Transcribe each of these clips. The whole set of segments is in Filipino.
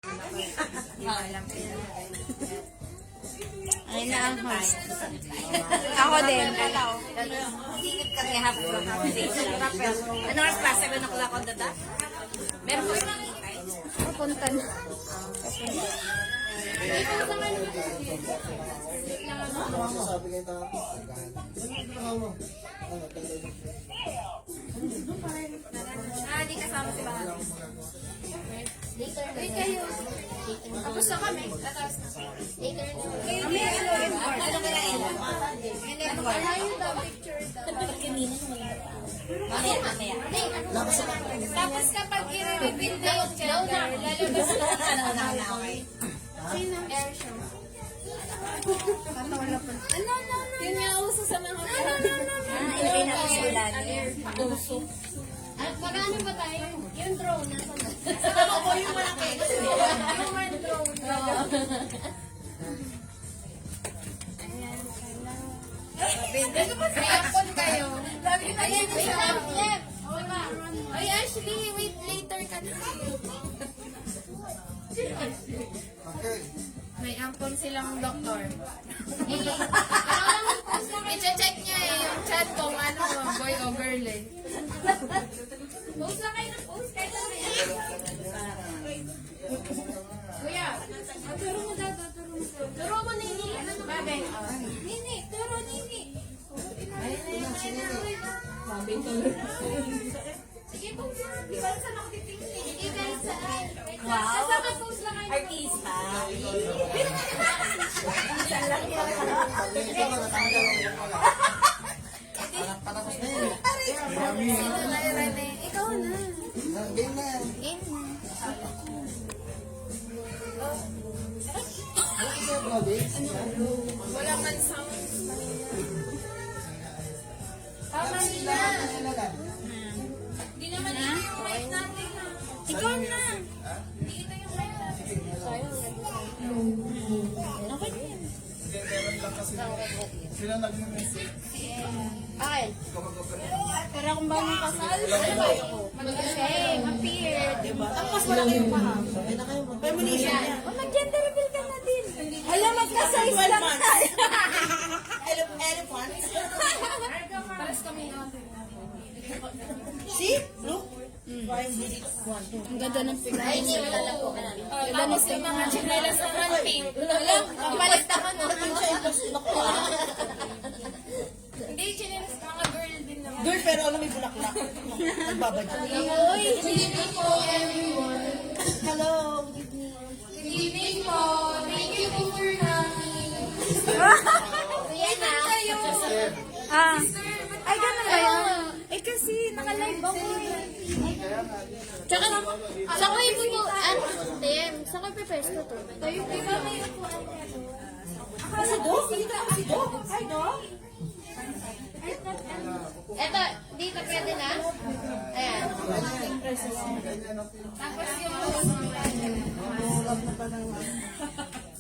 Ay na ang host. Ako din. Kami hapon. Ano ang class? 7 o'clock on the dot? Meron po yung papunta na. Di kasama si Bahan. Later na kayo. Tapos na kami. Tapos na. Later na. Kami ano ka na ila? Ano yung picture mamaya. Tapos kapag i-reveal na yung gender, lalabas na sino? Air show. Ano? Yun nga uso sa mga ilagay na usulan. Uso. At magano ba tayo? Yung drone nasa na. Sa ko yung malaki. Yung drone. Reaction kayo. Ayan siya. Left. Ay, Ashley, wait, later ka na. May ampon silang doktor. I-check niya yung chat kung ano, boy o girl eh. Post lang kayo ng post. Kahit ano yan. Kuya, turo mo daw. Turo mo, Nini. Ano mo? Babe. Nini, turo, Nini. Sige, post lang. Di ba saan ako titingin? Sige, guys, saan? Wow. Kasama post lang kayo. Artista. Saan lang yun? Ikaw na. Game na. Wala man sound. Tama nila. Hindi naman ito yung mic natin. Ikaw na. Hindi ito yung mic natin. Okay din. Sila nag-message. Okay. Pero kung ba mong kasal, mag-shame, appear. Tapos wala kayong paham. Premonition niya. Mag-gender reveal ka na din. Hala, magkasal lang tayo. Elephant? Paras kami natin. See? Look. Ang ganda ng figure. Ay, hindi, wala lang po. Tapos yung mga chinelas na running. Alam, ang paligtakan mo. Hindi, chinelas, mga girl din naman. Girl, pero ano may bulaklak. Nagbabadya. Uy, good evening po, everyone. Hello. Good evening po. Thank you po for coming. Kuya na. Ay, ganun ba yun? Eh kasi, naka-live ako. Tsaka, saan ko yung pupuan? Tim, saan ko prepare ko to? Tayo, ikaw na yung pupuan. Kasi do? Hindi ka kasi do? Ay, do? Eto, dito pwede na? Ayan. Tapos yung...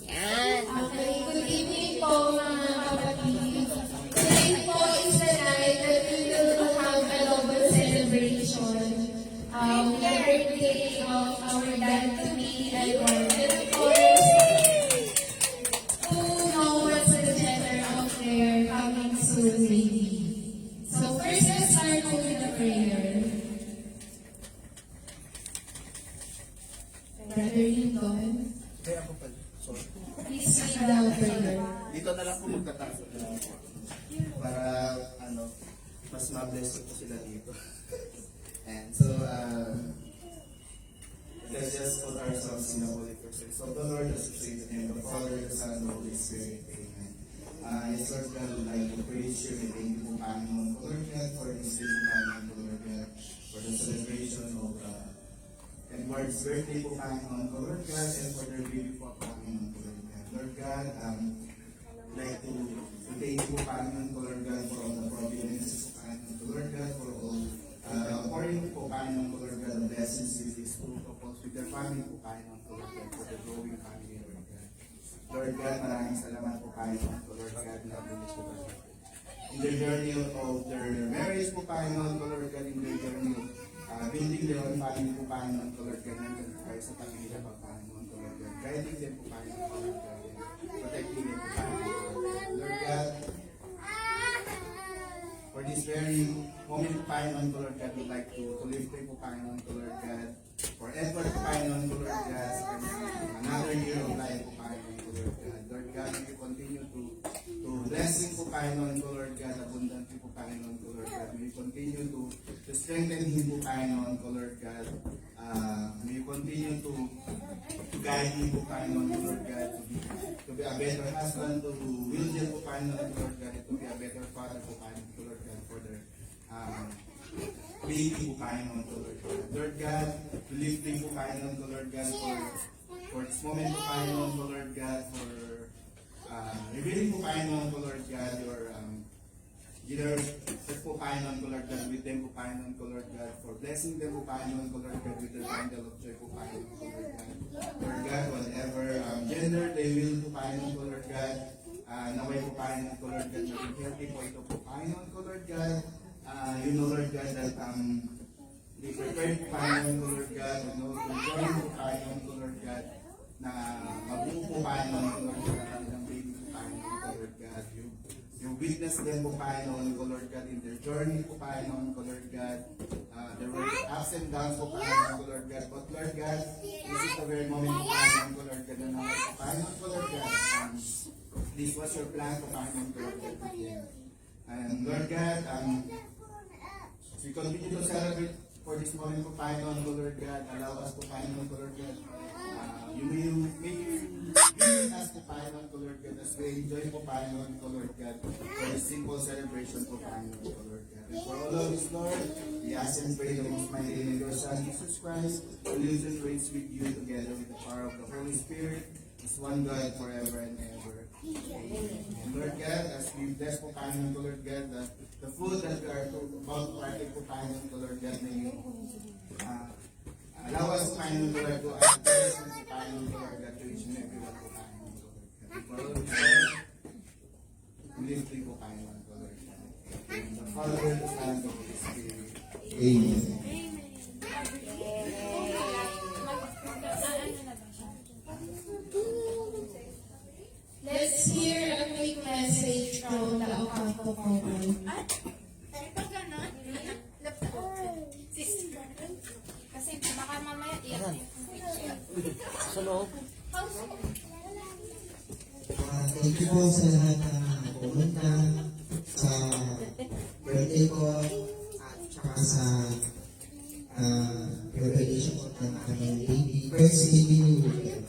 Yan. Good evening po, mga kapatid. Today po is the night that we will have a noble celebration. The birthday of our dad to be and wanted, of course, who know what's the gender of their coming soon baby. So first, let's start with a prayer. Brother Lincoln, Kaya ako pala. Sorry. please read the prayer. Dito na lang po magtatapos. Para, mas ma-bless ko sila dito. And so, let's just put ourselves in the Holy Presence of the Lord, as we say the name of the Father, the Son, and the Holy Spirit. Amen. Yes, Lord God, we'd like to praise you. We thank you, Panginoon, Lord God, for this day, Panginoon, Lord God, for the celebration of Edward's birthday, Panginoon, Lord God, and for their baby, Panginoon, Lord God. Lord God, I'd like to thank you, Panginoon, Lord God, for all the providences, Panginoon, Lord God, for all pouring po, Panginoon, Lord God, the blessings with these two couples, with their family po, Panginoon, Lord God, for the growing family, Lord God. Lord God, maraming salamat po, Panginoon, Lord God, na binis po ba in the journey of their marriage po, Panginoon, Lord God, in the journey of building their own family po, Panginoon, Lord God, nandun tayo sa pamilya pa, Panginoon, them po, Panginoon, Lord God, and protecting them po, Panginoon. Lord God, for this very moment po, Panginoon, Lord God, we'd like to lift them po, Panginoon, Lord God, for effort po, Panginoon, Lord God, sa kanyang another year of life po, Panginoon, Lord God. Lord God, may you continue to blessing po, Panginoon, Lord God, abundantly po, Panginoon, Lord God. May you continue to strengthen him po, Panginoon, Lord God. May you continue to guide him po, Panginoon, Lord God, to be a better husband, to will them po, Panginoon, Lord God, and to be a better father po, Panginoon, Lord God, for their baby po, Panginoon, Lord God. Lord God, to lift him po, Panginoon, Lord God, for this moment po, Panginoon, Lord God, for revealing po, Panginoon, Lord God, your leadership po, Panginoon, Lord God, with them po, Panginoon, Lord God, for blessing them po, Panginoon, Lord God, with their bundle of joy po, Panginoon, Lord God. Lord God, whatever gender they will po, Panginoon, Lord God, naway po, Panginoon, Lord God, maging healthy po ito po, Panginoon, Lord God. You know, Lord God, that they prepared po, Panginoon, Lord God, you know, to join po, Panginoon, Lord God, na mabuo po, Panginoon, Lord God, ang ilang baby po, Panginoon, Lord God. You witness them po, Panginoon, Lord God, in their journey po, Panginoon, Lord God. There were ups and downs po, Panginoon, Lord God. But Lord God, this is the very moment po, Panginoon, Lord God, na naway po, Panginoon, Lord God. This was your plan po, Panginoon, Lord God, with them. And Lord God, we continue to celebrate for this moment po, Panginoon, Lord God. Allow us po, Panginoon, Lord God. You may be us po, Panginoon, Lord God, as we enjoy po, Panginoon, Lord God, for this simple celebration po, Panginoon, Lord God. And for all of this, Lord, we ask and pray the most mighty name of your Son, Jesus Christ, who lives and reigns with you together with the power of the Holy Spirit, as one God forever and ever. Amen. And Lord God, as we bless po, Panginoon, Lord God, the food that we are about to partake po, Panginoon, Lord God, may you allow us, Panginoon, Lord, to add blessings to Panginoon, Lord God, to each and every one po, Panginoon, Lord God. And for all of this, Lord, we lift you po, Panginoon, Lord God. In the Father, the Son, and the Holy Spirit. Amen. Let's hear a quick message from the Ocampo couple. Kasi baka mamaya iyak. Sa loob. Thank you po sa lahat ng pumunta sa birthday ko at saka sa revelation ko ng aming baby, first baby ni William.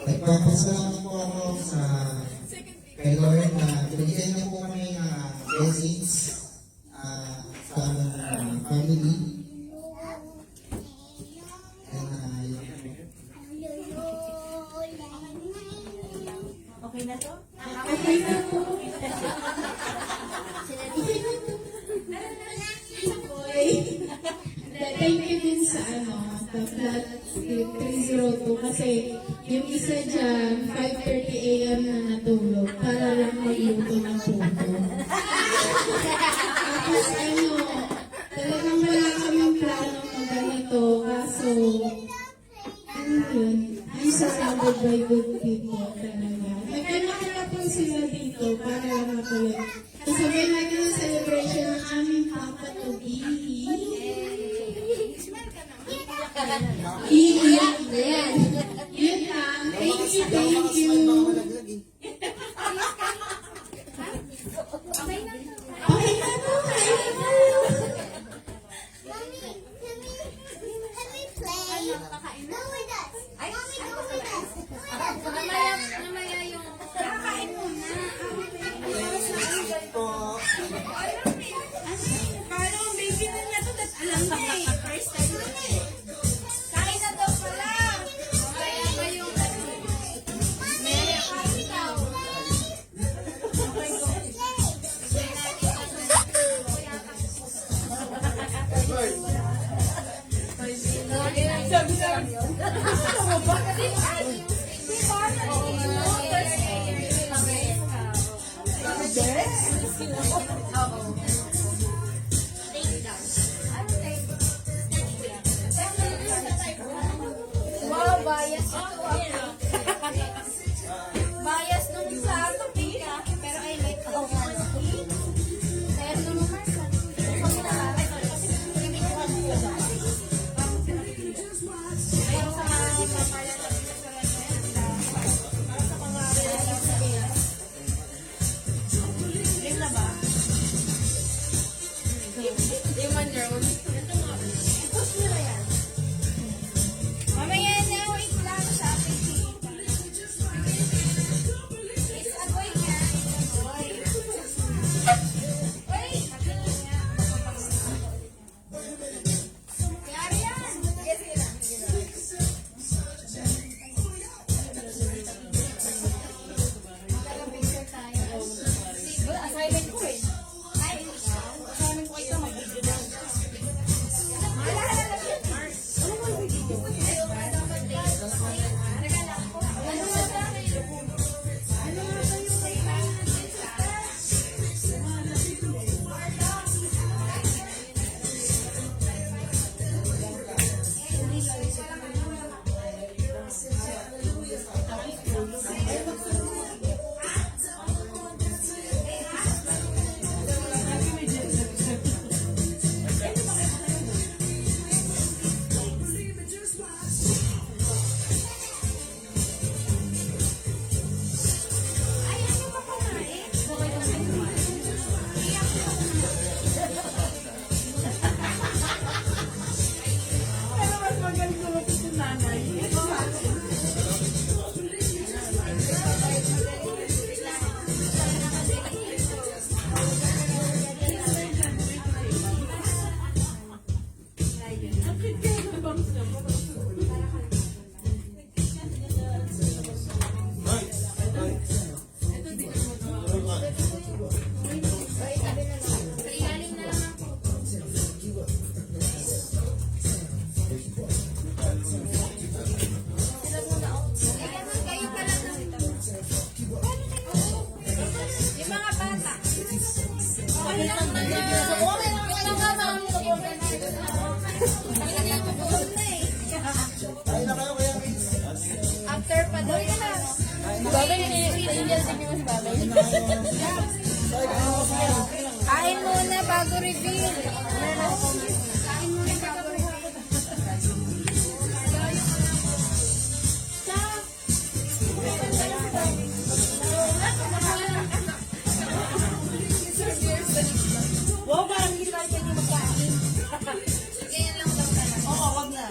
Nagpapasalamat po ako sa kay Lord na binigyan niyo po kami ng blessings sa aming family. Okay na to? Okay na po. Thank you din sa the flat 302 kasi yung isa dyan 5:30 AM na natulog para lang magluto ng puto. Tapos talagang wala kaming plano ng ganito kaso yun, I'm surrounded by good people talaga. Nagkanakala po sila dito para lang matuloy. Kasabay natin ang celebration ng aming Papa to be. Iiyak din. Yun lang. Thank you, thank you. Okay na po, kaya na. Namaya yung kakain muna. Paano ang baby na niya to? That alam na eh. First time na eh. Kain na daw pala. Mamaya ba yung Mary kain daw. Sabi yun. Wow, bias ito. Kain muna bago reveal. Kain muna bago reveal. Wow, parang hindi naman pwede magkain. Ganyan lang daw talaga. Oo, wag na.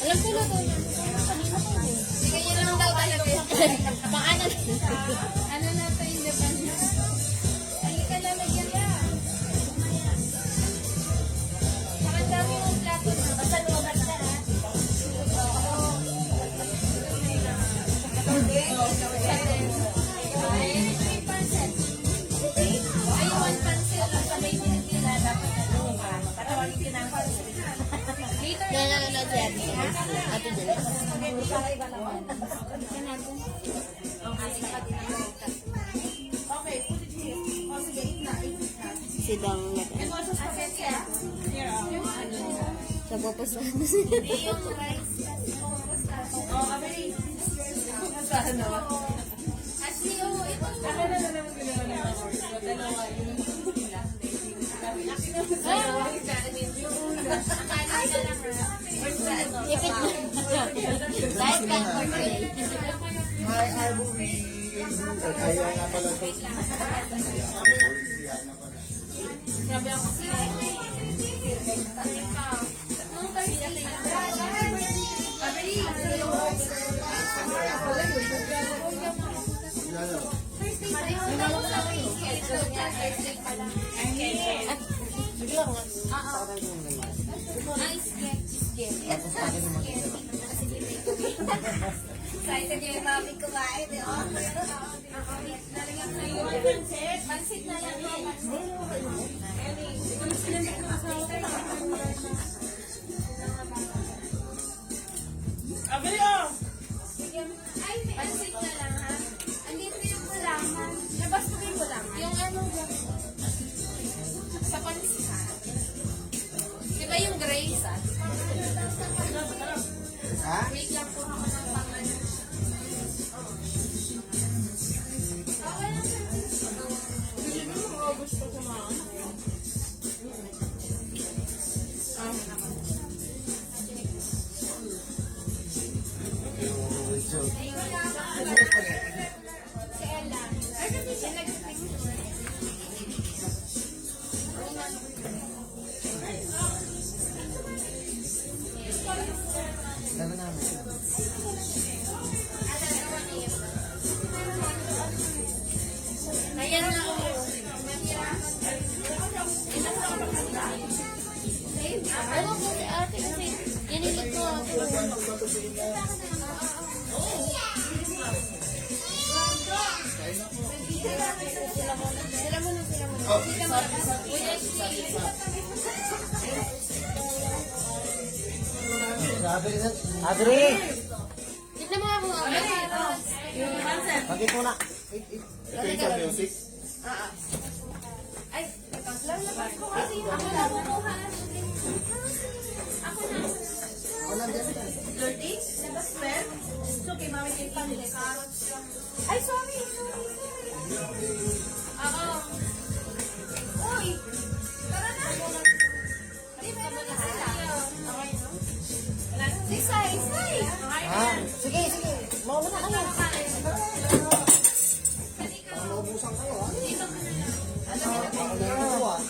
Alam ko na to. Ganyan lang daw talaga. Paano na? Ano na to, independent? Hindi ka lalagyan na. Saka dami mong plato na. Basta lumagat ka na. May pancit. Ay, one pancit. Sabay din nila. Dapat na ito. Patawagin ka ng pancit. Later na lang na dyan. Ate dyan. Sidang sa pupus na. Yung rice. Actually, oh, ito. Ipit na. Dahil ka for today. Hi, Arbory. Kaya nga pala ito. Grabe ako sila. Excited yung mami kumain. Pansit na lang. Abili oh! Ay, pansit na lang ha. Andito yung gulaman. Labas ko yung gulaman. Yung ano, sa pansit ha. Diba yung Grace ha? Ha? Wait lang po ako ng pangalan. Okay lang sir. Hindi mo mga gusto ko na. Si Ella. Ay, kasi siya nag-picture. Dala namin. Ayan na ako. Ano po si ate kasi ginilit ko ako. Sila muna. Sila muna. Adri! Tignan mo nga mga Bakit mo na? Ito yung sa music. Ay, lalabas ko kasi ako na kukuha. Ako na. Wala dyan. Dirty? Labas pa? So, kay mami yung pamili. Carrots lang. Ay, sorry. Oo. Uy! Tara na. Di ba na sila? Okay, no? Si Sai. Ha? Sige. Mauna na kayo. Naubusan kayo ha? Dito ka na lang. Ako na ito ah.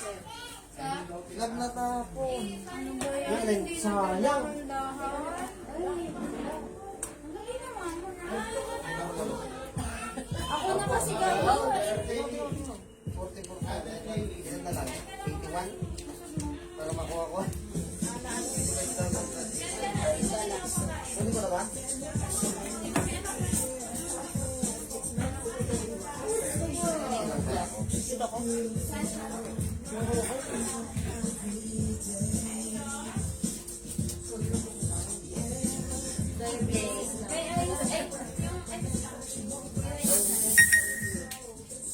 Ilag na tapon. Yan, sayang. Ako na kasi gano'n. 44. Ilan na lang? 81? Para makuha ko. Pwede ko na ba?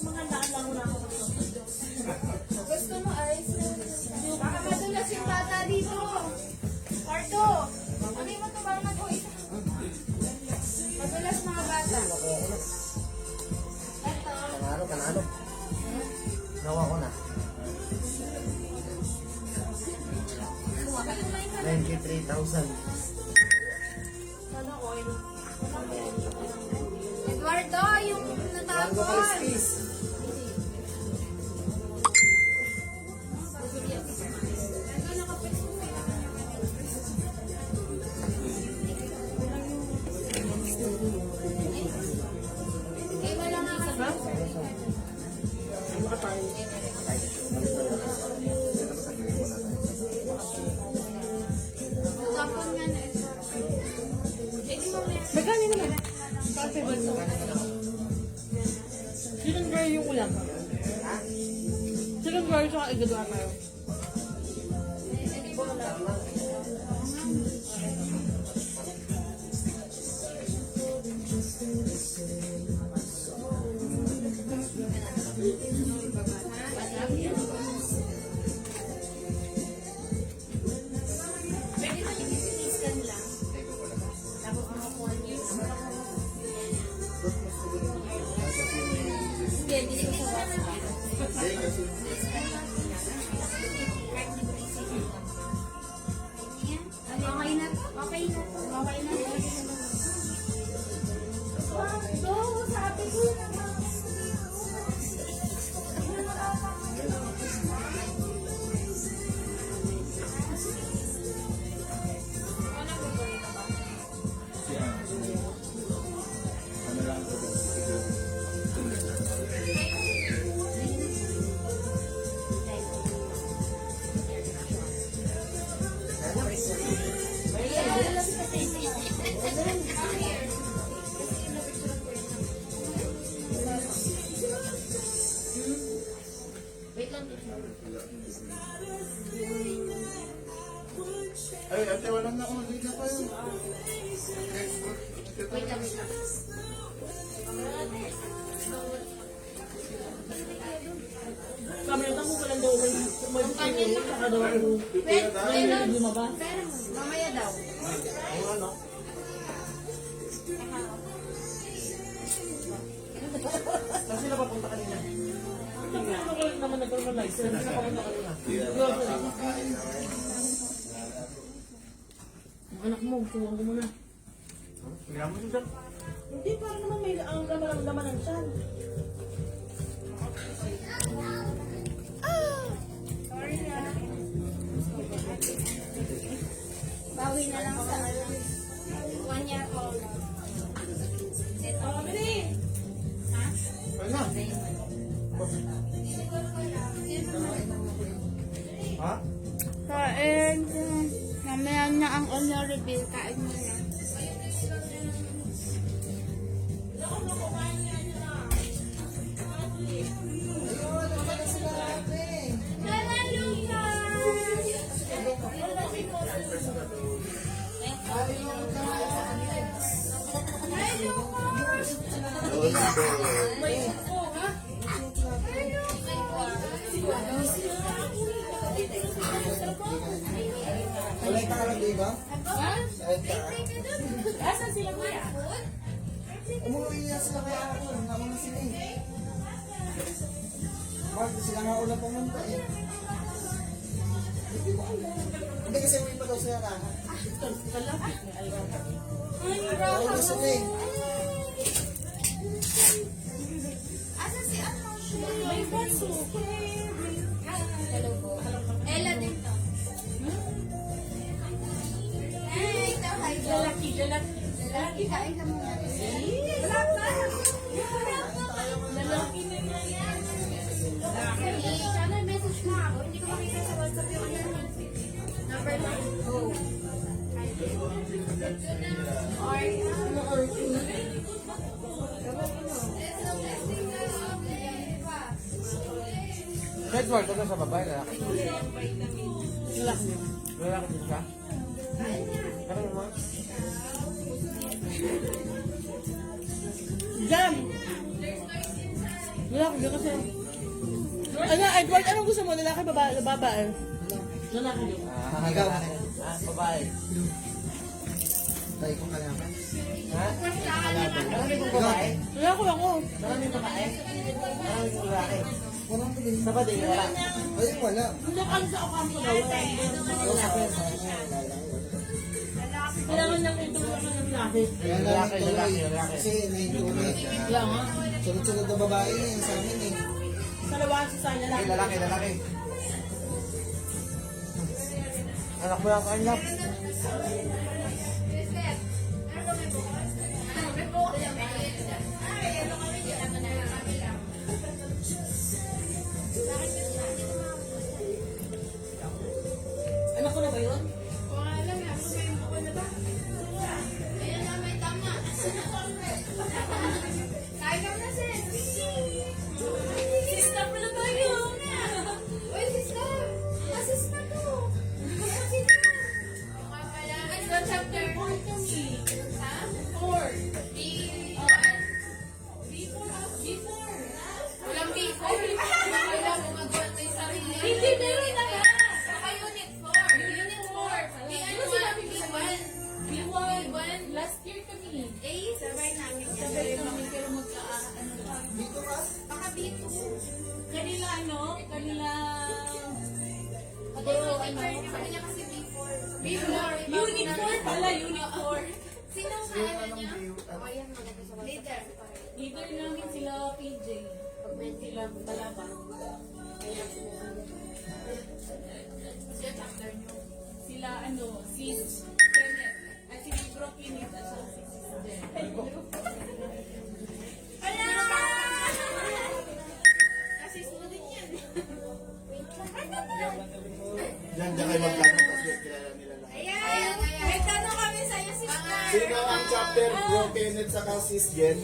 Mga 93,000. Eduardo, yung natapon. Eh, wala nga kasi. Natapon nga na ito. Eh, di mo ulit. Magkano naman? Chicken girl yung ulam. Chicken girl sa igagawa tayo. Pwede mo yung isiniskan lang. Tapos makakuha niyo. Hindi, dito sa WhatsApp. Okay na to. Okay na to. Okay na to. Wow, sabi ko naman. Ay, ate, walang na ako. Hindi na pa yun. Wait lang, wait lang. Kamera mo walang daw may Kanyan na. saka daw Wait, wait lang. lumabas. Pero, mamaya daw. Saan sila papunta kanina? Ano ko naman nagkaroon ng license? Saan sila papunta kanina? Ang anak mo, tuwang ko muna. Kaya mo siya. Hindi, para naman may ang laman ng tiyan. Sorry na. Bawi na lang sa 1 year old. Ito. Ha? Ano? Ha? Kain. Mamaya na ang honor reveal. Kain mo na. Wala ka lang, di ba? Asan sila kuya? Umuwi na sila kaya ako. Nauna sila eh. Bakit sila nga una pumunta eh. Hindi kasi uwi pa daw sila na. Nauna sila eh. Asan si ano? May baso. Hello po. Ella din to. Hey, ito. Hi, lalaki. Lalaki, kain ka muna. Wala ka. Lalaki na yan. Sana message mo ako. Hindi ko makita sa WhatsApp yung ano. Number 1. Go. Edward, ito sa babae, lalaki. Lalaki. Lalaki din siya? Ano naman? Jam! Lalaki ka kasi. Ano, Edward, anong gusto mo? Lalaki, babae? Lalaki din. Ikaw. Babae. Tayo kong kalaman. Ha? Marami kong babae? Lalaki ako. Marami kong babae? Marami kong lalaki. Walang tuloy. Sa ba din? Wala. Ayun, wala. Hindi ka sa ako daw. Lalaki. lalaki. Kaya Lalaki, lang lalaki, tuloy. lalaki. Kasi naituloy. Kaya nga. Sunod-sunod na babae yun sa amin eh. Sa lawas sa lalaki. Lalaki, lalaki. Anak mo yung kanya. Anak ko na ba yun? Sista pa na tayo. Uy, sista. Assist na to. Assist na. Ano, chapter 4 kami. Ha? 4. B4. Walang B4. Wala mo magawa tayo sarili. Hindi, meron na nga. Saka unit 4. Unit 4. May ano sinabi B1. B1. Last year kami. Sabay namin. Sabay kami pero magka-ano pa. Dito ka? Baka B2. Kanila ano? Kanila... Kanina kasi B4. B4. Unit 4 pala, Unit 4. Sino ang ano niya? Leader. Leader namin sila PJ. Pag may sila talaban. Siya chapter niyo. Sila ano, sis Kenneth. At si Brooke Kenneth at saka si sis Jen. Ala! Kasi sulit yan. Diyan kayo magplano kasi kilala nila lahat. Ayan! May tanong kami sa'yo, sister. Sino ang chapter Bro Kenneth sa Sis Jen?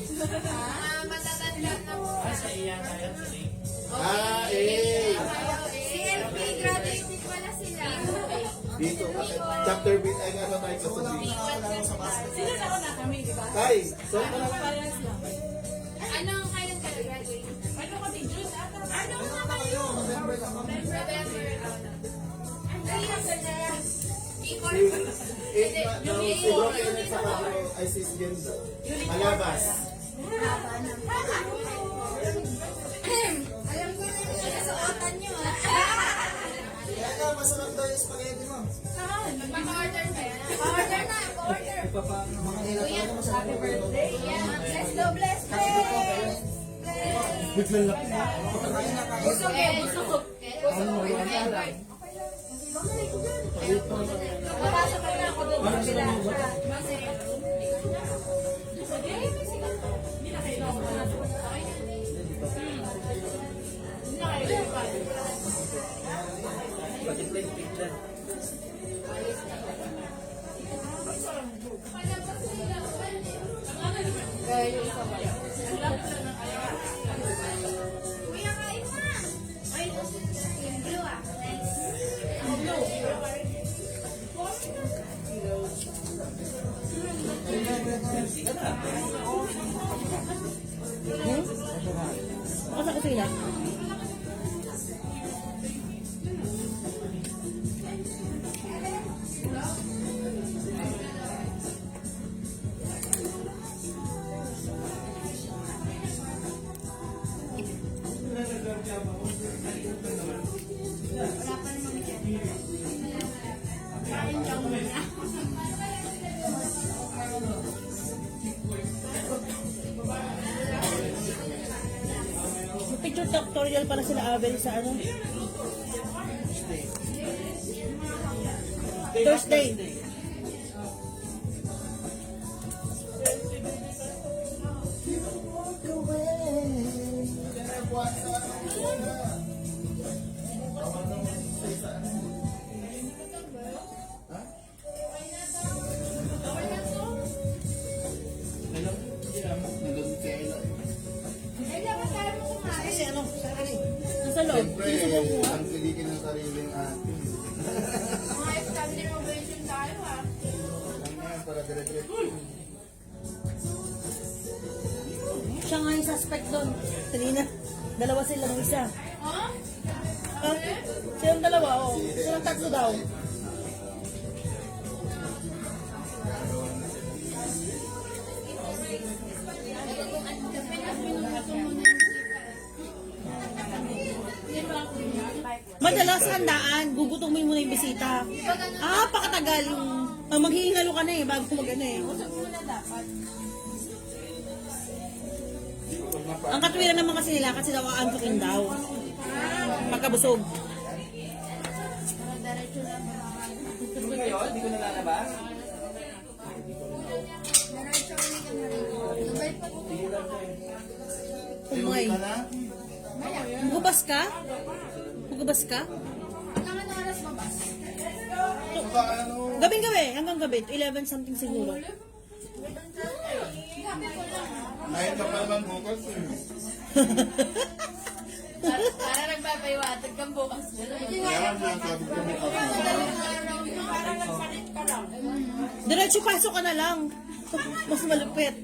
Matatanda na po. Sa iya na yan. Si LP, graduate din pala sila. Dito. Chapter B, ay ano tayo sa B. Sila na na kami, di ba? Tay, so Parehas lang. Ano ang kailan kayo graduate? Ano kami, June ata? Ano nga kayo? November. Ang hirap na yan. Before. si Bro Kenneth sa ay Sis Jen daw. Malabas. Alam ko na yung nasuotan nyo. Kaya nga, masarap daw yung spaghetti mo. Magpa-order na yan. Pa-order na. Pa-order. Mga nilatawa naman sa happy birthday. Yeah. Let's go bless. Bless. Busog eh. Busog. Papasok ka na ako doon sa sila. Kuya, kain na. Ay, yung blue ah. Nice. Ako sa kusina. May picture tutorial para sila Abel sa ano? Thursday. Ay, dapat tayo mo kumain. Kasi ano, sa akin eh. Nasa loob. Siyempre, ang pilikin ng sariling atin. Mga establishment tayo ah. Ano yan, para dire-diretso. Siya nga yung suspect doon. Kanina. Dalawa sila ng isa. Ha? Silang dalawa, oh. Silang tatlo daw. Madalas handaan, gugutom mo muna yung bisita. Ah, pakatagal yung Maghihingalo ka na eh, bago mag-ano eh. Usap mo na dapat. Ang katwiran naman kasi nila, kasi daw aantukin daw. Pagkabusog. Diretso lang. Hindi ko nalalabas. Diretso ulit ka na rin. Sabay pa po. Umay. Magubas ka? Magubas ka? Hanggang anong oras mabas? Gabing-gabi, hanggang gabi. 11 something siguro. Gabi ko lang. Kahit ka pa naman bukas eh. Para nagpapaiwatag kang bukas. Kaya nga sabi ko Parang nagpalit ka lang. Diretso pasok ka na lang. Mas malupit.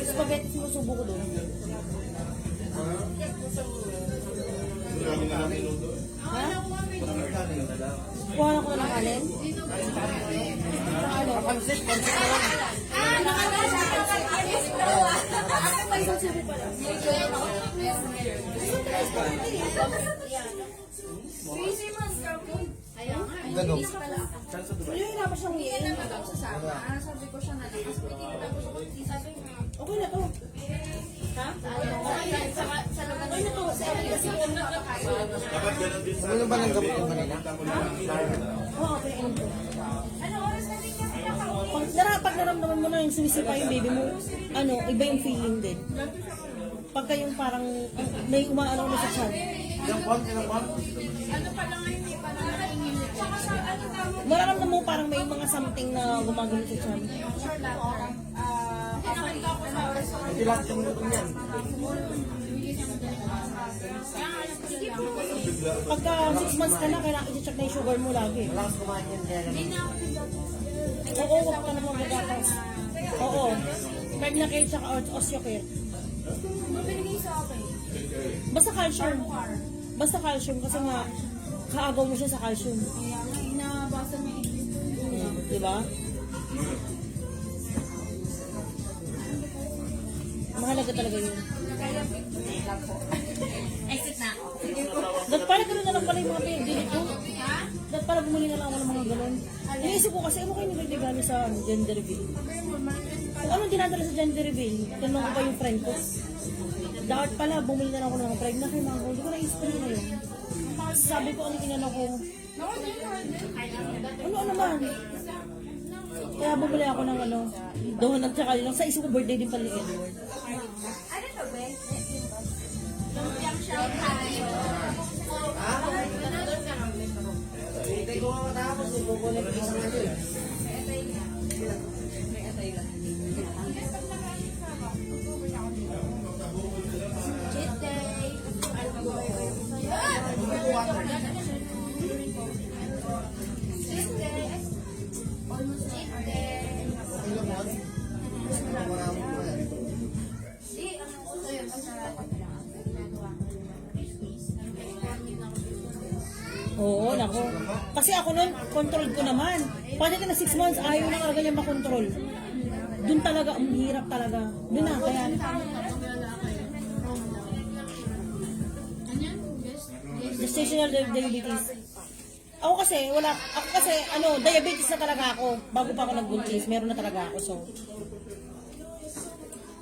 Spaghetti sinusubo ko doon. kami na lang minuto eh. Ha? Kuha na ko na ng alin? Ano? Pansit na lang. Ganun. Hihirapan siyang uyin. Sabi ko siya na lang. Tapos may tinatapos ako. Sabi niya, Okay na to. Ha? sa lugar na to. Sabi kasi kung nakakain. Dapat ganun din sa Ano ba ng gamot ko kanina? Oo, okay. Ano to? Ano oras na rin niya pinakain? Pag naramdaman mo na yung sumisipa yung baby mo, ano, iba yung feeling din. Pagka yung parang may umaano na sa chan. Ilang buwan? Ano pa lang ngayon, hindi pa lang nakaingin. Tsaka sa ano tawag, Mararamdaman mo parang may mga something na gumagano sa chan. sure lang. Pinakita ko sa oras ko. Hindi lahat yung lutong yan. Pagka 6 months ka na, kailangan i-check na yung sugar mo lagi. Malakas kumain yan kaya Oo, huwag ka na magagatas. Oo. Pregnacare tsaka osteocare. Binigay sa akin. Basta calcium. Basta calcium kasi nga kaagaw mo siya sa calcium. Kaya nga, inabasa mo yung English. Di ba? Mahalaga talaga yun. Exit na ako. Dapat pala gano'n na lang pala yung mga pinagdilit ko. Dapat pala bumuli na lang ako ng mga gano'n. Iniisip ko kasi ano kayo nilagay sa gender reveal. Kung anong dinadala sa gender reveal, tanong ko pa yung friend ko. Dapat pala bumili na lang ako ng mga pregnant kayo mga hindi ko na-isip na yun. Sabi ko ano tinanong ko, ano naman? Kaya bumili ako ng ano, donut tsaka yun. Sa isip ko birthday din pala ni Edward. Ano to, be? Lumpiang Shanghai. Hindi ko nga matapos. Kukunin ko isang ano eh. Cheat day. Cheat day. Almost cheat day. Di, ano ko sa'yo, basta ginagawa ko Oo, nako. Kasi ako nun, controlled ko naman. Pagdating na 6 months, ayaw na talaga niya makontrol. Doon talaga, ang hirap talaga. Doon na, kaya... Gestational diabetes. Ako kasi, diabetes na talaga ako. Bago pa ako nagbuntis, meron na talaga ako. So,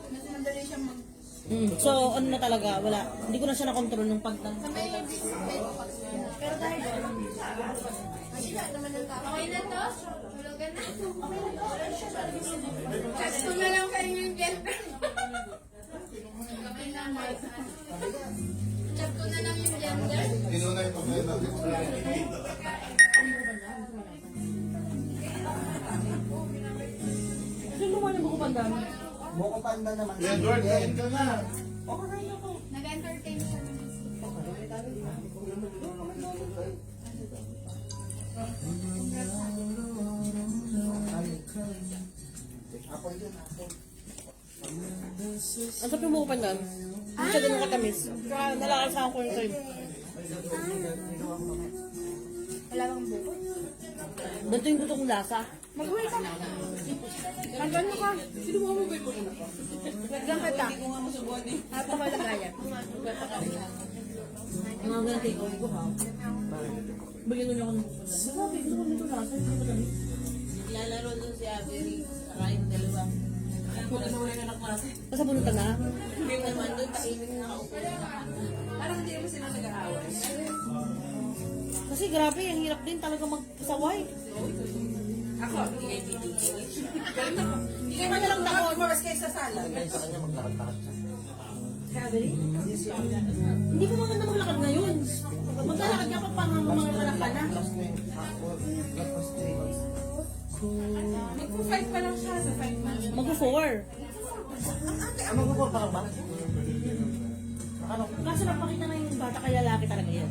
Mas madali siyang mag... so ano na talaga, wala. Hindi ko na siya na-control nung pagtang. Pero dahil doon, kasi lahat naman ng tao. Okay na to? Tulugan na. Okay na to? Kasi kung na lang kayo yung gender. Okay na, Mike. Chat ko na lang yung gender. Tinunay pa kayo natin. Sino mo na buko pandami? Buko panda naman. Edward, kain ka na. Nag-entertain siya. Apple yun, apple. Ang sabi mo ko pa nun? Hindi siya ganun katamis. Kaya nalakasahan ko yung cream. Wala bang buko? Ganito yung butong lasa. Mag-uwi ka na. Hanggang ka. Sino mo ba yung Hanggang ka ta. Hato ka lagayan. Ang mga ganun take away ko ha. Bigyan nyo ako ng pupunta. Sabi, gusto ko nito lasa. Hindi ko katamis. Lalaro doon si Avery. Saka yung dalawa. Wala na wala na klase. Pasabunod ka na. Hindi naman doon, tahimik na nakaupo. Parang hindi mo sila nag-aaway. Kasi grabe, ang hirap din talaga magpasaway. Ako, hindi kayo titigil. Ganun ako. Hindi ka man lang takot. Oras kayo sa sala. Dahil sa kanya maglakad-lakad siya. Hindi ko maganda maglakad ngayon. Maglalakad ka pa pa mga anak ka na. Last na yun. Last 3 months. Nagpo-fight pa lang siya sa 5 months. Mag-4. Ano ko pa ba? Ano? Kaso napakita na yung bata kay lalaki talaga yan.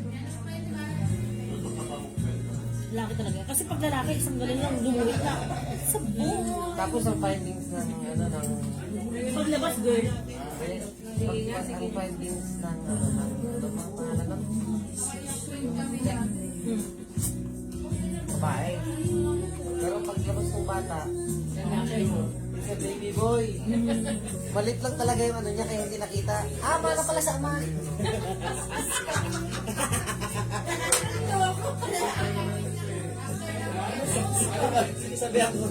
Lalaki talaga yan. Kasi pag lalaki, isang galing lang, lumuhit na. Sa buong. Tapos ang findings ng ano ng Paglabas, girl. ang findings ng ano ng pangalan ng babae. Pero paglabas ng bata, it's a baby boy. Malit lang talaga yung ano niya kaya hindi nakita. Ah, mana pala sa ama. Sabi ako.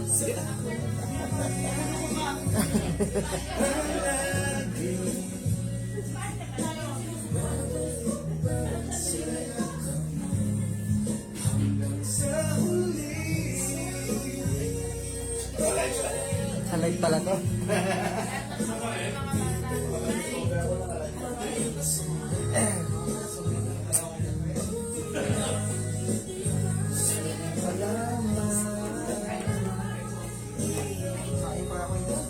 Salay pala to. Kain pa ako yun.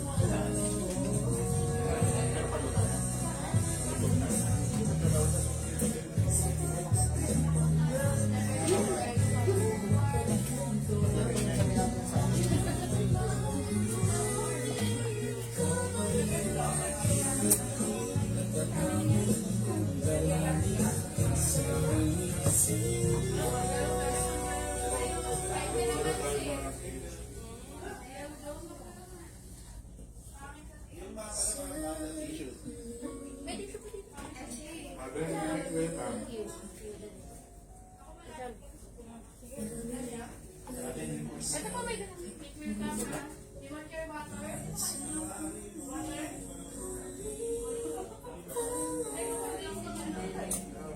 Ito pa may ganun. You want your water?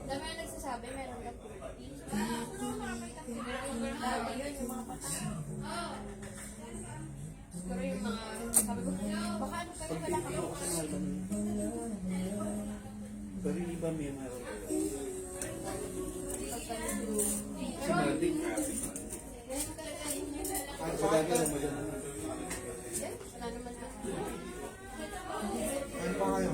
Dami na nagsasabi, meron ka puti. Dami yun, yung mga pata. Pero yung mga, sabi ko, baka ano kayo, wala ka pa. Pero yung iba may meron. Sa dami lang mo dyan. Wala naman na. Ano pa kayo?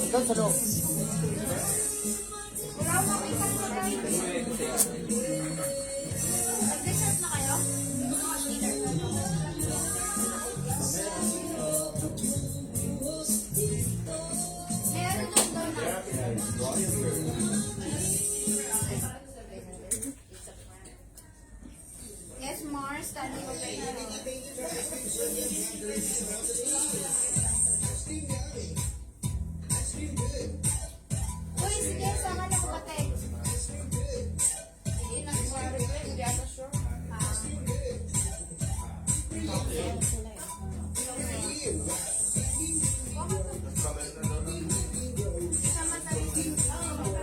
Ikaw sa loob. Nag-dessert na kayo? Meron doon doon. Yes, Mars, study ko kayo. Uy, sige, sama na ko ka-text. Hindi, nag-worry ko, hindi ako sure. Sama tayo.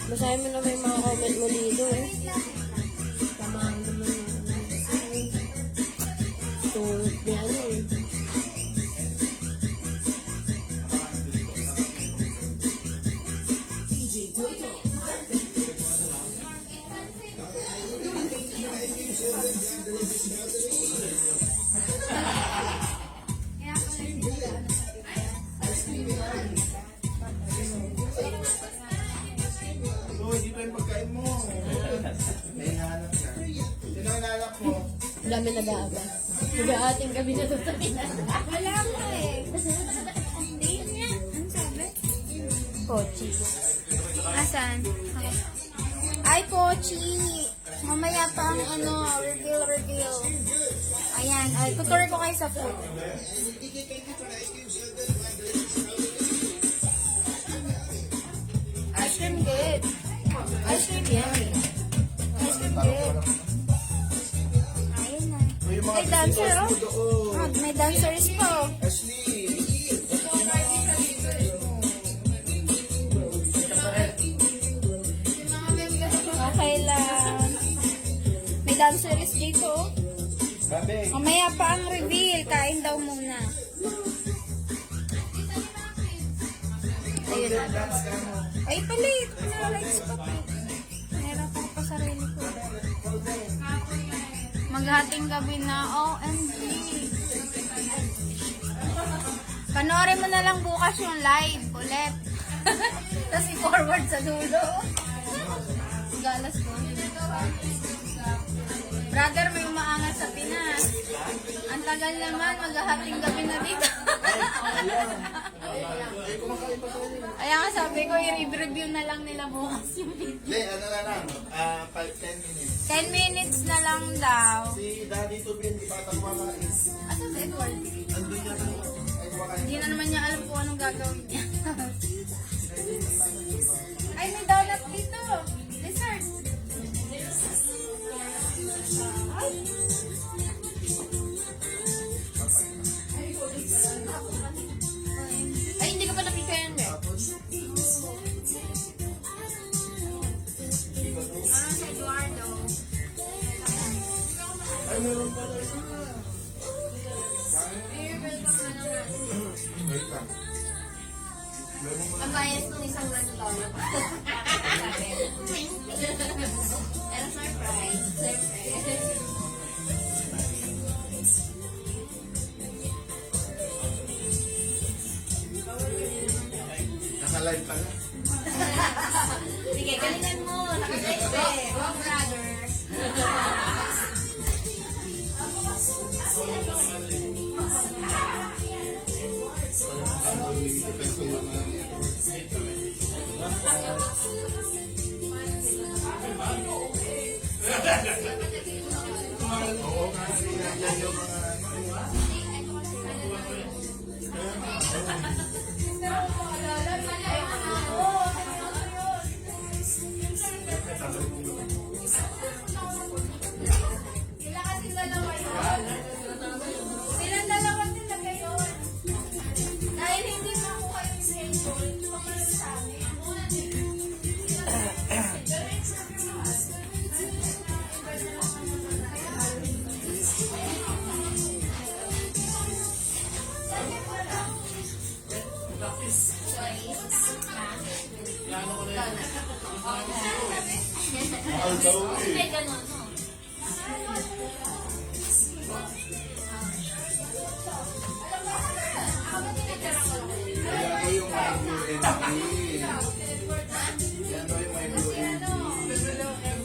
Basahin mo naman yung mga comment mo dito eh. Tamahan naman yung tulog niya ano eh. So, hindi pa yung pagkain mo. May hanap ka. Sino ang hanap mo? Ang dami nag-aaba. Nag-aating kami na ito sa Wala ko eh. Hindi niya. Ano sabi? Pochi. Asan? Ay, Pochi. Mamaya pa ang reveal. Ayan, tutur ko kayo sa food. Ice cream good. Ice cream yummy. Ice cream good. Ayun na. May dancer, oh. Oh, may dancers pa, oh. Okay lang. May dancers dito, oh. Gabi. Mamaya pa ang reveal. Kain daw muna. Ayun na. Ay, palit. Lights pa pa. Meron ko pa sarili ko. Maghating gabi na. OMG. Panoorin mo na lang bukas yung live ulit. Tapos i-forward sa dulo. Galas ko. Brother, may umaangat sa Pinas. Ang tagal naman, maghahating gabi na dito. Kaya nga sabi ko, i-review na lang nila bukas yung video. Hindi, ano na lang. 10 minutes. 10 minutes na lang daw. Si Daddy Tubin, di ba kumakain? Asan si Edward? Andun niya na. Ay, kumakain. Hindi na naman niya alam kung anong gagawin niya. Ay, may donut dito. Dessert. Ay. Ay, hindi ko pa napikayan eh. Parang si Eduardo. Ay, meron pala. Wait lang. Ang bias ng isang ganito. Pero surprise. Surprise. Naka-live pala. Sige, galingan mo. Nakalive eh. Oh, brother. Oo nga, sinanyan yung mga Sila kasi dalawa yun. Silang dalawa din na ngayon. Dahil hindi makuha yung schedule, tumakas sa amin. May ganun, no? Kaya ko yung my blue energy. Yan daw yung my blue energy.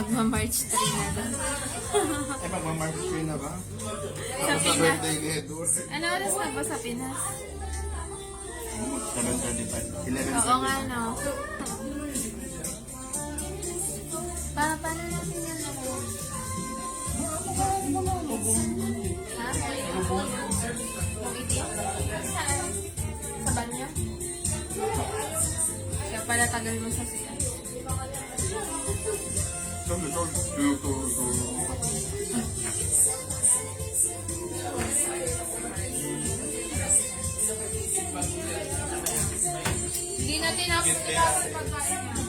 Magma-March 3 na doon. Ay, magmamark yun na ba? Sa Pinas. ni Edward. Ano oras na ba sa Pinas? 7:35. 11:35. Oo nga, no. Paano natin yan ako? Ha? Yung itim? Saan? Sa banyo? Kaya pala tagal mo sa siya. Hindi na tinapos dapat pagkain niya.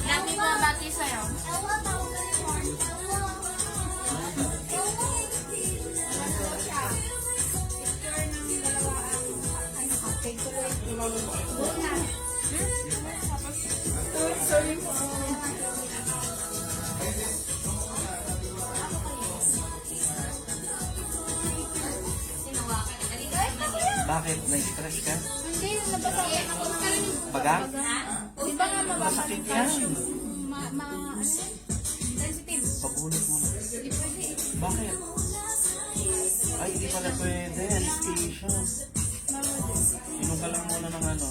Dami mga bati sa'yo. Bakit? Na-stress ka? Hindi, nabasa ako. Baga? Di ba nga mabasa? Sakit yan. Sensitive. Pabunot mo na. Hindi pwede. Bakit? Ay, hindi pala pwede. Anesthesia. Inom ka lang muna ng ano.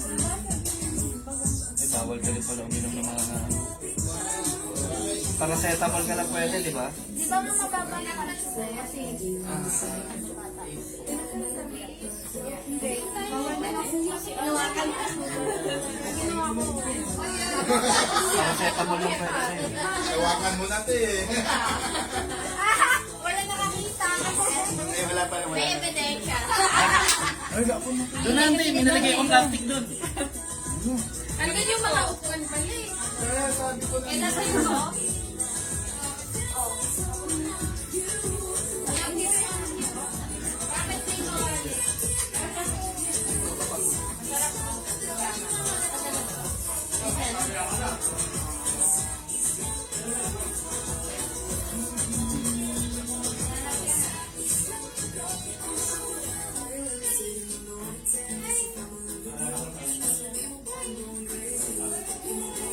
Ay, bawal ka rin pala uminom ng mga ano. Paracetamol ka lang pwede, di ba? Di ba nga mababa na kasi hindi. Bawal na ako. Nawakan ko. Ginawa ko. Paracetamol lang pwede sa'yo. Tawakan mo natin. Wala nakakita. Eh, wala pa naman. May ebidensya. Doon na, hindi. May nalagay akong plastic doon. Andun yung mga upuan pala eh. Kaya sabi ko na. Eh, nasa yun mo?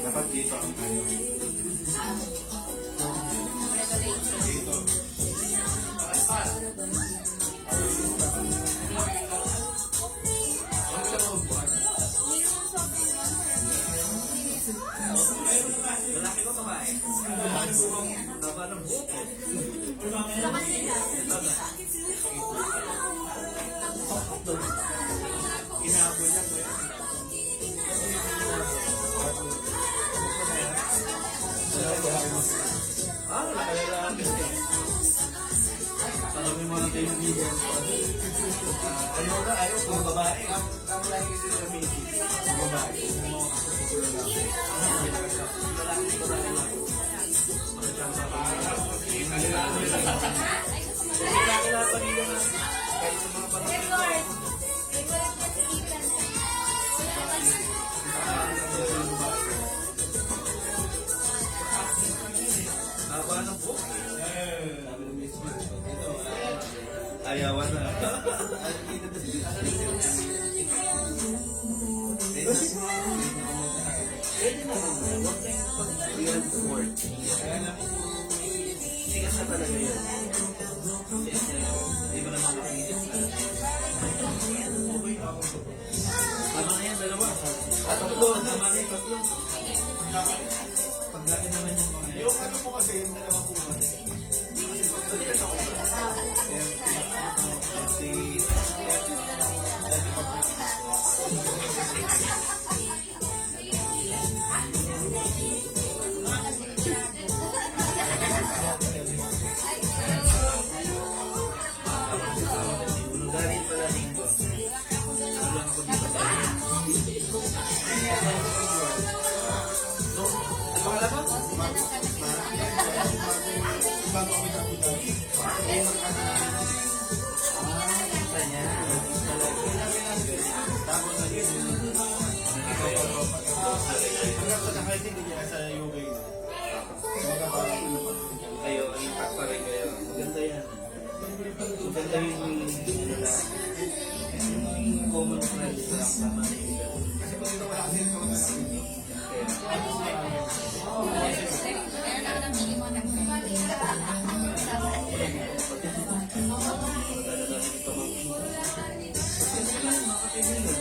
Dapat dito ang ano. Ayaw ko, babae. Ayawan na. Sikas na talaga yun. Hindi mo naman makikita. Tama na yan, dalawa. At tatlo, tama na yung tatlo. Paglaki naman yung mga yun. Yung ano po kasi, yung dalawa po kasi. Galing pala linggo. Kulang ako dito sa pangalan mo? Isa niya. Tapos hanggang sa nakaitin niya sa yoga yun. Kayo, impact pa rin kayo. Maganda yan. Maganda yung common friends na lang tama na yung gano'n. Kasi pag ito wala kasi ito wala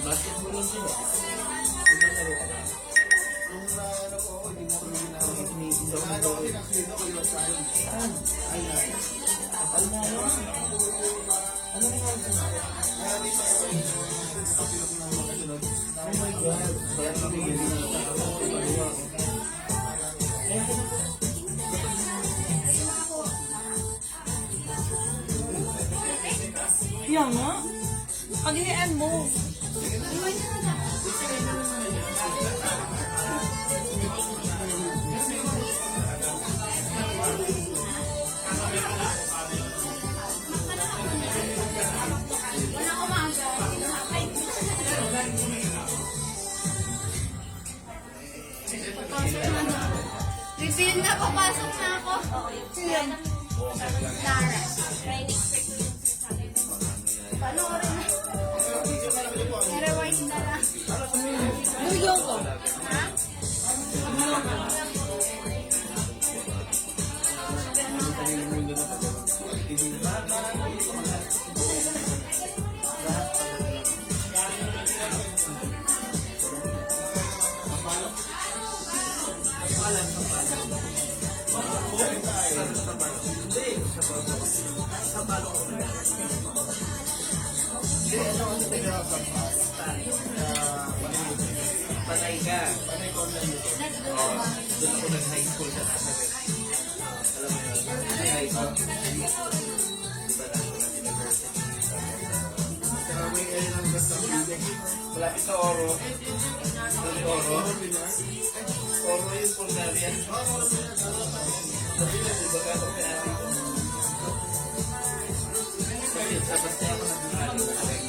basketball lang sila. Ibang laro ka ba? Nung ano ko ako, hindi mo ako ginagawa. Ano ako kinakita ko yung saan? Ay, ay. Kapal na yun. Ano nga yung sinabi? Kaya di sa ako yung kapilok na mga kasunod. Oh my God. Kaya kami yung ginagawa ako. Ibaluwa ako. Kaya ka na po. Yan nga. Paghihiyaan mo. Bibin na, papasok na ako. Lara. Paano oras na? Rewind na lang. Bigyan ko. Ha? Panay ka. Panay ko online dito. Doon ako nag-high school sa Nazareth. Alam mo yun? High school. Diba na ako nag-university? Saka may area ng basta malapit sa Oro. Doon yung Oro. Oro yung Bulgaria. Sabi na, diba ka ako kaya dito? Kasi sa basta ako nag-university.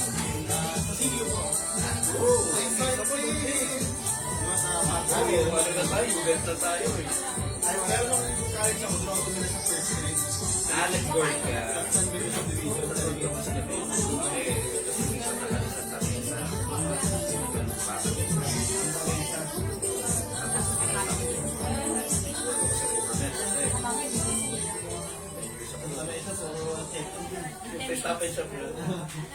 Ay, wala na tayo. Benta tayo eh. Ay, wala nung college ako, doon ako tumira sa first grade. Nag-work ka. Sa Tondo ko sa gabi. Eh, kasi minsan nakali sa tabi na ganun pasok. Tapos pinatapos ko sa government. Yung Stop and Shop yun.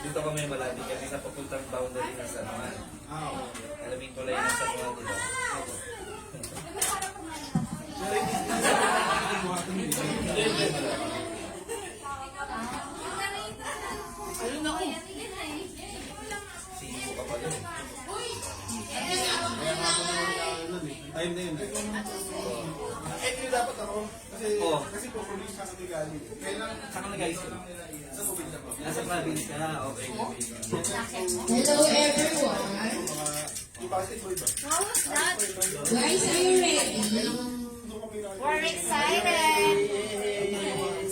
Dito kami malapit kami sa papuntang boundary ng San Juan. Alaming kulay ng San Juan dito. Ayun ako. Sino ka pa rin? Ayun na yun. Eh, hindi dapat ako. Kasi, Oo. kasi po, police ka kami galing. Kailan, Saan ka nag-high school? sa probinsya po. Nasa province ka. Okay. Hello everyone. Yung basketball ba? How was that? Guys, are you ready? We're excited.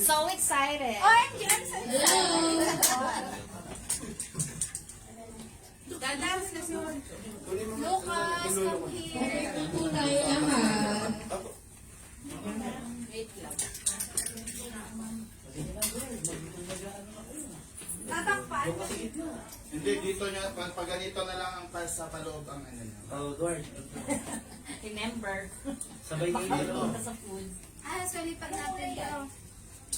So excited. OMG, I'm so excited. Dadance na si Lucas, come here. Po tayo lahat. Wait lang. Tatakpan. Hindi, dito niya, pag ganito na lang ang pas sa paloob ang ano niya. Oh, Lord. Remember. Sabay kayo dito. Sa food. Ah, so lipat natin ito.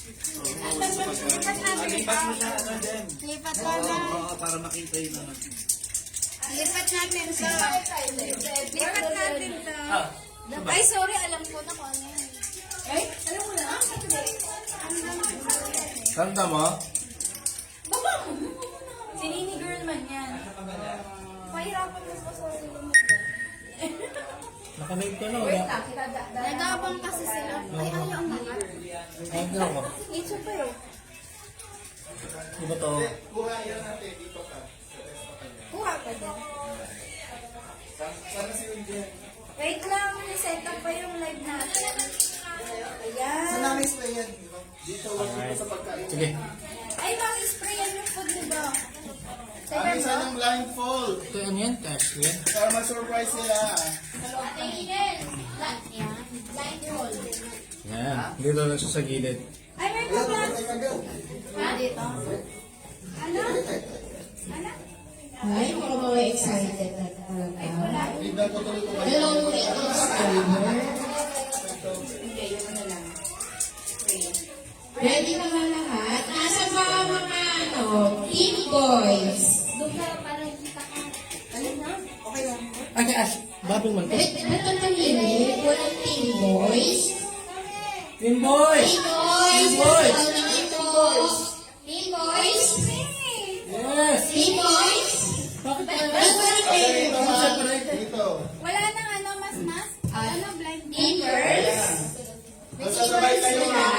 Lipat mo siya, ano, Jem? Lipat Oo, natin. oo, para makita yun naman. Lipat natin ito. Lipat natin ito. Ay, sorry, alam ko na kung ano yan. Ay, alam mo na? Ano naman? Kanta mo? Si Nini Girl man yan. Mahirapan mo pa sa Nakamake ko na, Wait wala. lang, nagabang kasi sila. Ay, ayaw ang mga. Ay, ano ko? Ito pa yun. Di ba to? Kuha yan natin, dito ka. Kuha pa din. Sana si William. Wait lang, set up pa yung live natin. Ayan. Sa namin spray yan. Dito, wag dito sa pagkain. Sige. Ay, mag-sprayan yung food, diba? Ang isa ng blindfold. Ito, ano yan? Cash yan? Para ma-surprise nila. Ate Eden. Yan. Blind roll. Yan. Dito lang siya sa gilid. Ay, may pa-plan. Ha? Dito. Ano? Ano? Ay, mukhang mga excited na talaga. Tignan ko tuloy ko. Hello, subscriber. Hindi, yun na lang. Ready na ba lahat? Nasa ba ang mga team boys? Doon ka parang kita ka. Ano na? Okay lang. Ay, Ash. Babing man to. Ba't ang tahimik? Walang team boys? Team boys! Team boys! Team boys! Ikaw naman boys! Team boys! Yes! Team boys! Bakit Ba't parang kayo? Dito. Wala nang ano, mas? Ano, blind Team girls? Basta sabay kayo ha.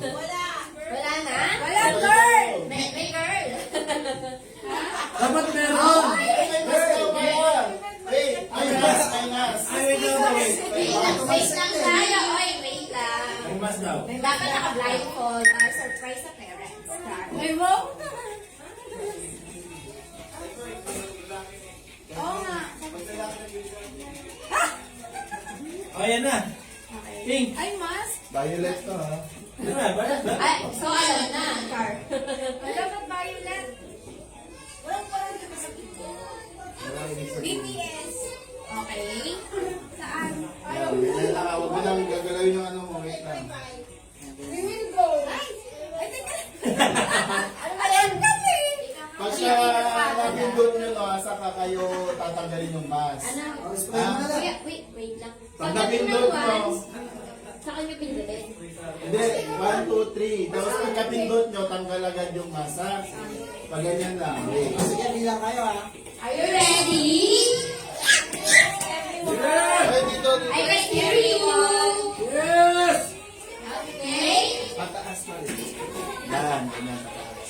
Wala. Wala na? Wala, girl! May girl! Dapat meron! Wait, ay nas, ay nas. Ay, wait lang, wait. Wait lang tayo. Oy, wait lang. Ay, mas daw. Dapat naka-blindfold. Surprise sa parents. Ay, wow! Oo nga. Oh, yan na. Pink. Ay, mas? Violet to ha. Ano na, ba? Ay, so alam na. Car. Wala, ba't violet? Walang parang BTS. Okay. Saan? Wait lang, huwag mo lang gagalawin yung ano mo. Wait lang. We will go. Ay, teka. Ano ba yan? Kasi. Pagka napindot nyo to, saka kayo tatanggalin yung mask. Ano? Wait lang. Pag napindot nyo, Sa kanya pindutin. hindi, 1, 2, 3. Tapos pagkapindot nyo, tanggal agad yung mask. Ha? Pag ganyan lang. Wait. Sige, bilang kayo ha. Are you ready? Ay, dito, I dito. can hear you. Yes! Okay? Pataas pa rin. Yan, ganyan pataas.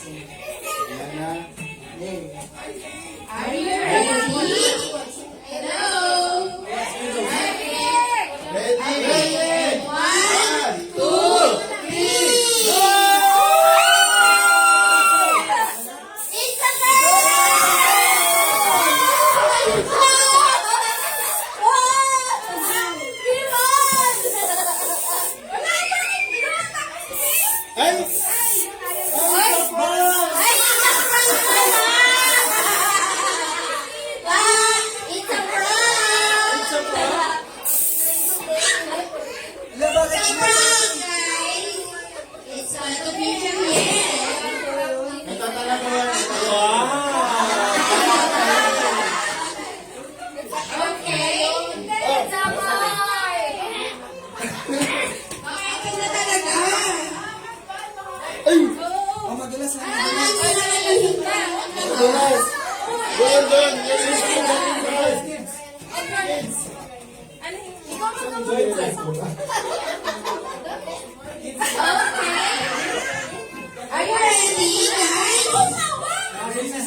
Yan na. Are you ready? Hello? Ready? 1, 2, 3. It's a Ay! It's on the future, yeah. Ito talaga yan. Okay. It's a boy! Okay, ito na talaga. Oh, madulas na. Madulas. Doon, doon. Ano yun? Ikaw magkakaroon. Are you ready, guys?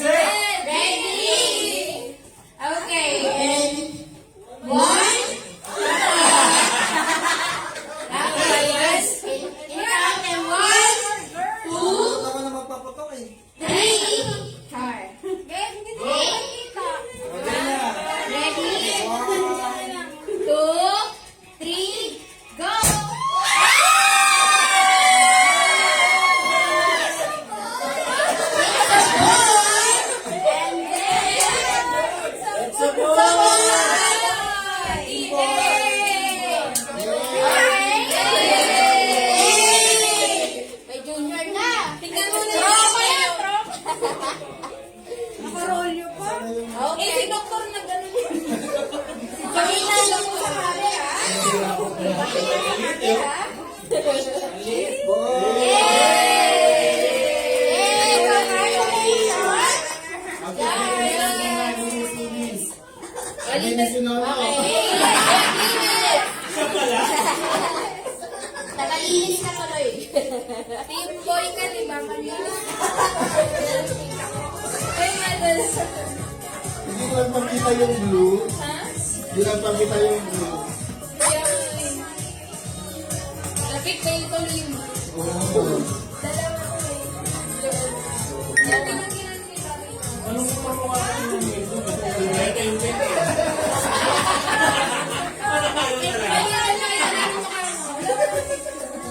Ready? Ready? Okay, and 1. Okay, yes. In-count and 1, 2, 3. Car. Babe, hindi ko makikita. Malinis yun ako. Tagalinis na tuloy. Team boy ka, di ba? Malinis. Ay, madal. Hindi ko lang pakita yung blue. Ha? Hindi lang pakita yung blue. Kaya lapit kayo ito, Lim. Oo. Dalawa ko eh. Dati lang ginanita. Anong kumakawa ka yung ito?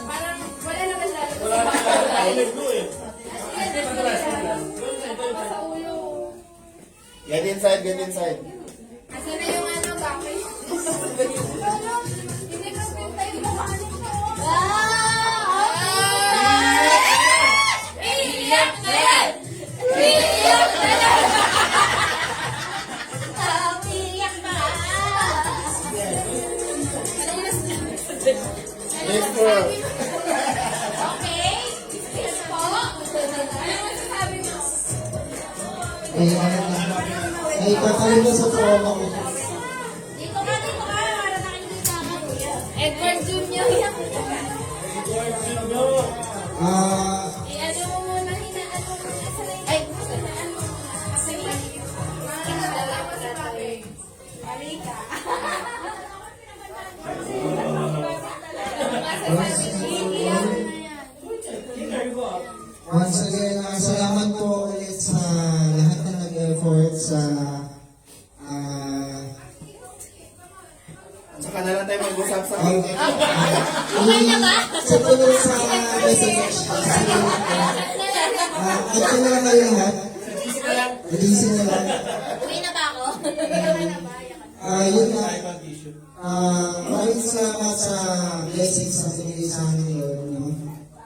Parang wala naman lalo. Wala na tayo blue eh. Sa ulo. Get inside, get inside. Asa na yung ano, bakit? Hindi ko pinta yung mukha nito. Iiyak na yan! Iiyak na yan! Iiyak na! Anong mas... Next floor. Okay? Yes po? Anong masasabi mo? Ay, kakalim sa promo ko. Dito ka, para nakikita ka, kuya. Edward Jr. I-ano mo muna, hinaan mo muna sa rin. Ay, hinaan mo muna. Kasi, ito na lang masasabi. Marika. Once again, salamat po ulit sa lahat na nag-effort sa Saka na lang tayo mag-usap sa sa tulong sa message. Ito na lang kayo lahat. Release na lang. Uwi na ba ako? Yun na. Maraming salamat sa blessings na pinili sa amin yun. No?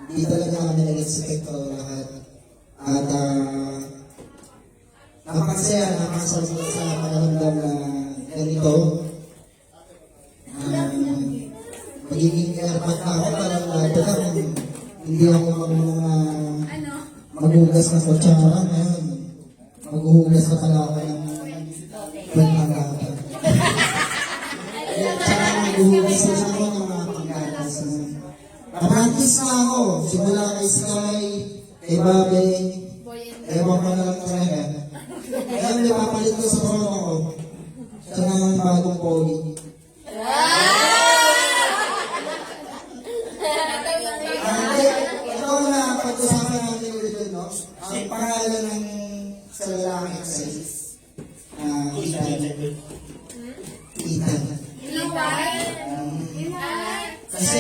Hindi talaga kami nag-expect ko lahat. At napakasaya, napakasarap sa panaramdam na ganito. Magiging airpot na ako parang lahat lang. Hindi ako maghugas ng kutsara ngayon. Maghuhugas na pala ako ng pagkakata. Tsaka maghuhugas na ako ng mga pagkakas. Napractice na ako. Simula kay Sky, kay Babe, ewan ko na lang talaga. Kaya may papalit ko sa promo ko. Tsaka ng bagong pogi. Ito na pag-usapan natin ulit yun, no? Ang pangalan ng sa lalaki exercise. Ethan. Kasi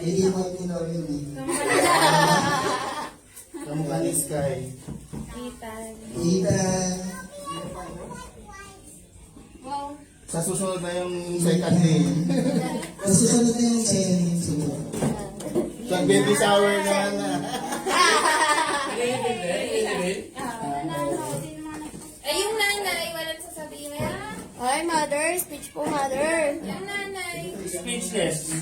hindi mo tinor yun eh. Kamukha ni Sky. Ethan. Sa susunod na yung second day. Nasusunod na yung chain siguro. Sa baby shower naman na. Ay, yung nanay, walang sasabihin na. Ay, mother. Speech po, mother. Yung nanay. Speechless.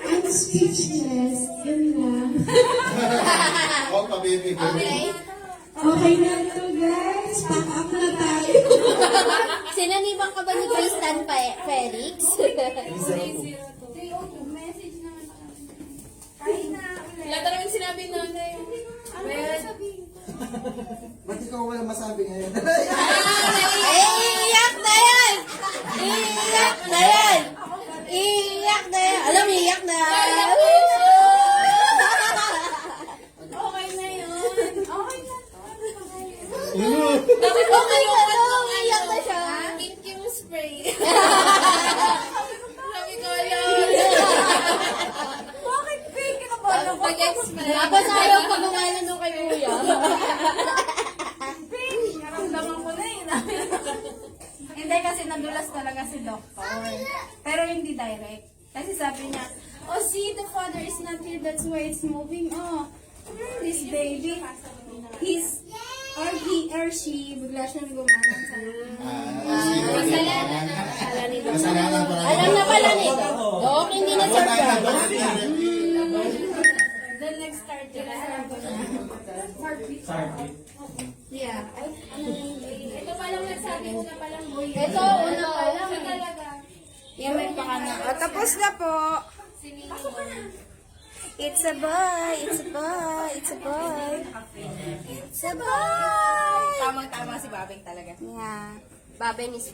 I'm speechless. Yun lang. Oh, pa-baby. Okay. Okay na to, guys. Pack up na tayo. Sinanibang ka ba ni Tristan Felix? Wala talagang sinabi nanay. Ba't ikaw wala masabi ngayon? Iiyak na yan! Iiyak na yan! Iiyak na yan! Alam, iiyak na! Okay na yun. Okay na. Okay na to! Iiyak na siya! Pink yung spray. Sabi ko, yun. Bakit pink? Pag-explain. Tapos ayaw pag-umalan nung kay Kuya. Naramdaman ko na yun. Hindi kasi nadulas talaga si Doctor. Pero hindi direct. Kasi sabi niya, oh see, the father is not here, that's why it's moving. Oh, this baby, he's, or he or she, bigla siyang gumanon sa Kasalanan pa rin. Alam na pala nito. Dok, hindi na surprise. Then nag-start yun. Yeah. Ito palang nagsabi ko na palang boy. Ito, una pa lang. Siya talaga. Yan, may pakana. O, tapos na po. Pasok ka na. It's a boy, it's a boy, it's a boy. It's a boy. Tamang-tama si Babeng talaga. Yeah. Babeng is